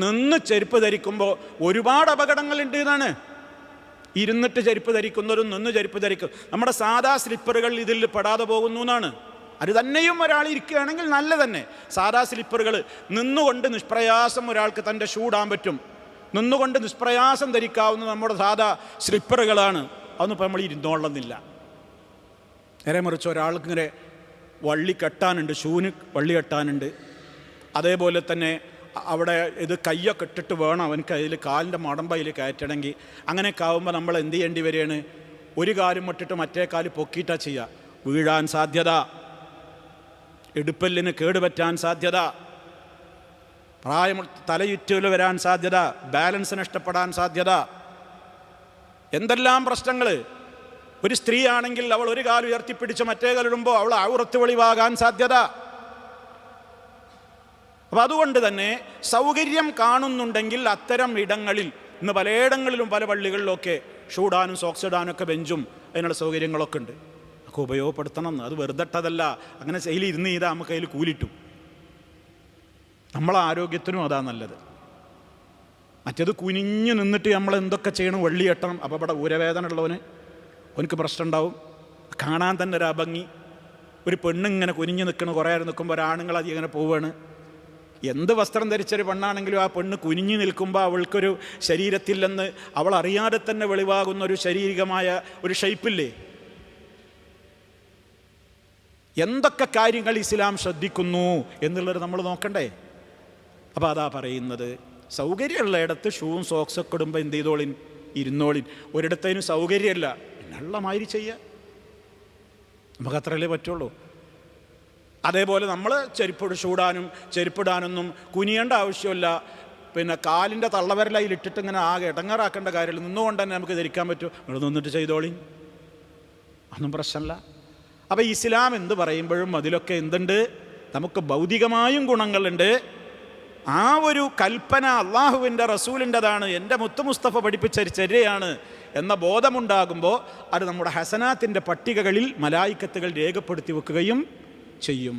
നിന്ന് ചെരുപ്പ് ധരിക്കുമ്പോൾ ഒരുപാട് അപകടങ്ങളുണ്ട് എന്നാണ്. ഇരുന്നിട്ട് ചെരുപ്പ് ധരിക്കുന്നവരും നിന്ന് ചെരുപ്പ് ധരിക്കും. നമ്മുടെ സാധാ സ്ലിപ്പറുകൾ ഇതിൽ പെടാതെ പോകുന്നു എന്നാണ്. അത് തന്നെയും ഒരാൾ ഇരിക്കുകയാണെങ്കിൽ നല്ല തന്നെ. സാധാ സ്ലിപ്പറുകൾ നിന്നുകൊണ്ട് നിഷ്പ്രയാസം ഒരാൾക്ക് തൻ്റെ ഷൂ ഇടാൻ പറ്റും. നിന്നുകൊണ്ട് നിഷ്പ്രയാസം ധരിക്കാവുന്ന നമ്മുടെ സാധാ സ്ലിപ്പറുകളാണ്. അതൊന്നും ഇപ്പോൾ നമ്മൾ ഇരുന്നോളുന്നില്ല. നേരെ മറിച്ച് ഒരാൾക്കിങ്ങനെ വള്ളി കെട്ടാനുണ്ട്, ഷൂന് വള്ളി കെട്ടാനുണ്ട്. അതേപോലെ തന്നെ അവിടെ ഇത് കയ്യൊക്കെ ഇട്ടിട്ട് വേണം അവനക്ക് അതിൽ കാലിൻ്റെ മടമ്പയിൽ കയറ്റണമെങ്കിൽ. അങ്ങനെയൊക്കെ ആകുമ്പോൾ നമ്മൾ എന്ത് ചെയ്യേണ്ടി വരികയാണ്? ഒരു കാലും ഇട്ടിട്ട് മറ്റേ കാല് പൊക്കിയിട്ടാണ് ചെയ്യുക. വീഴാൻ സാധ്യത, ഇടുപ്പല്ലിന് കേടുപറ്റാൻ സാധ്യത, തലയുറ്റൽ വരാൻ സാധ്യത, ബാലൻസ് നഷ്ടപ്പെടാൻ സാധ്യത, എന്തെല്ലാം പ്രശ്നങ്ങൾ. ഒരു സ്ത്രീ ആണെങ്കിൽ അവൾ ഒരു കാല് ഉയർത്തിപ്പിടിച്ച് മറ്റേ കാലിടുമ്പോൾ അവൾ ഔറത്ത് വെളിവാകാൻ സാധ്യത. അപ്പം അതുകൊണ്ട് തന്നെ സൗകര്യം കാണുന്നുണ്ടെങ്കിൽ അത്തരം ഇടങ്ങളിൽ, ഇന്ന് പലയിടങ്ങളിലും പല പള്ളികളിലൊക്കെ ഷൂടാനും സോക്സ് ഇടാനൊക്കെ ബെഞ്ചും അതിനുള്ള സൗകര്യങ്ങളൊക്കെ ഉണ്ട്. ഒക്കെ ഉപയോഗപ്പെടുത്തണം. അത് വെറുതെട്ടതല്ല. അങ്ങനെ ശൈലി ഇരുന്ന് ചെയ്താൽ നമുക്ക് അതിൽ കൂലിട്ടും. നമ്മളെ ആരോഗ്യത്തിനും അതാ നല്ലത്. മറ്റേത് കുനിഞ്ഞ് നിന്നിട്ട് നമ്മൾ എന്തൊക്കെ ചെയ്യണം? വള്ളി കെട്ടണം. അപ്പോൾ ഇവിടെ ഊരവേദന ഉള്ളവന് അവനക്ക് പ്രശ്നം ഉണ്ടാവും. കാണാൻ തന്നെ ഒരു അഭംഗി. ഒരു പെണ്ണിങ്ങനെ കുനിഞ്ഞ് നിൽക്കണം, കുറേ നേരം നിൽക്കുമ്പോൾ ഒരാണുങ്ങൾ അധികം ഇങ്ങനെ പോവുകയാണ്. എന്ത് വസ്ത്രം ധരിച്ചൊരു പെണ്ണാണെങ്കിലും ആ പെണ്ണ് കുനിഞ്ഞ് നിൽക്കുമ്പോൾ അവൾക്കൊരു ശരീരത്തിൽ നിന്ന് അവൾ അറിയാതെ തന്നെ വെളിവാകുന്ന ഒരു ശാരീരികമായ ഒരു ഷേപ്പില്ലേ? എന്തൊക്കെ കാര്യങ്ങൾ ഇസ്ലാം ശ്രദ്ധിക്കുന്നു എന്നുള്ളത് നമ്മൾ നോക്കണ്ടേ? അപ്പോൾ അതാ പറയുന്നത്, സൗകര്യമുള്ള ഇടത്ത് ഷൂവും സോക്സൊക്കെ ഇടുമ്പോൾ എന്ത് ചെയ്തോളിൻ? ഇരുന്നോളിൻ. ഒരിടത്തേനും സൗകര്യമല്ല, പിന്നെയുള്ള മാതിരി ചെയ്യുക. നമുക്ക് അത്രയല്ലേ പറ്റുള്ളൂ. അതേപോലെ നമ്മൾ ചെരുപ്പിടാനൊന്നും കുനിയേണ്ട ആവശ്യമില്ല. പിന്നെ കാലിൻ്റെ തള്ളവരലയിൽ ഇട്ടിട്ട് ഇങ്ങനെ ആകെ ഇടങ്ങാറാക്കേണ്ട കാര്യമില്ല. നിന്നുകൊണ്ട് തന്നെ നമുക്ക് ധരിക്കാൻ പറ്റും. ഇവിടെ നിന്നിട്ട് ചെയ്തോളി, അതൊന്നും പ്രശ്നമല്ല. അപ്പോൾ ഇസ്ലാം എന്ത് പറയുമ്പോഴും അതിലൊക്കെ എന്തുണ്ട്? നമുക്ക് ഭൗതികമായും ഗുണങ്ങളുണ്ട്. ആ ഒരു കൽപ്പന അള്ളാഹുവിൻ്റെ റസൂലിൻ്റെതാണ്, എൻ്റെ മുത്ത് മുസ്തഫ പഠിപ്പിച്ച ചര്യയാണ് എന്ന ബോധമുണ്ടാകുമ്പോൾ അത് നമ്മുടെ ഹസനാത്തിൻ്റെ പട്ടികകളിൽ മലായിക്കത്തുകൾ രേഖപ്പെടുത്തി വെക്കുകയും ചെയ്യും.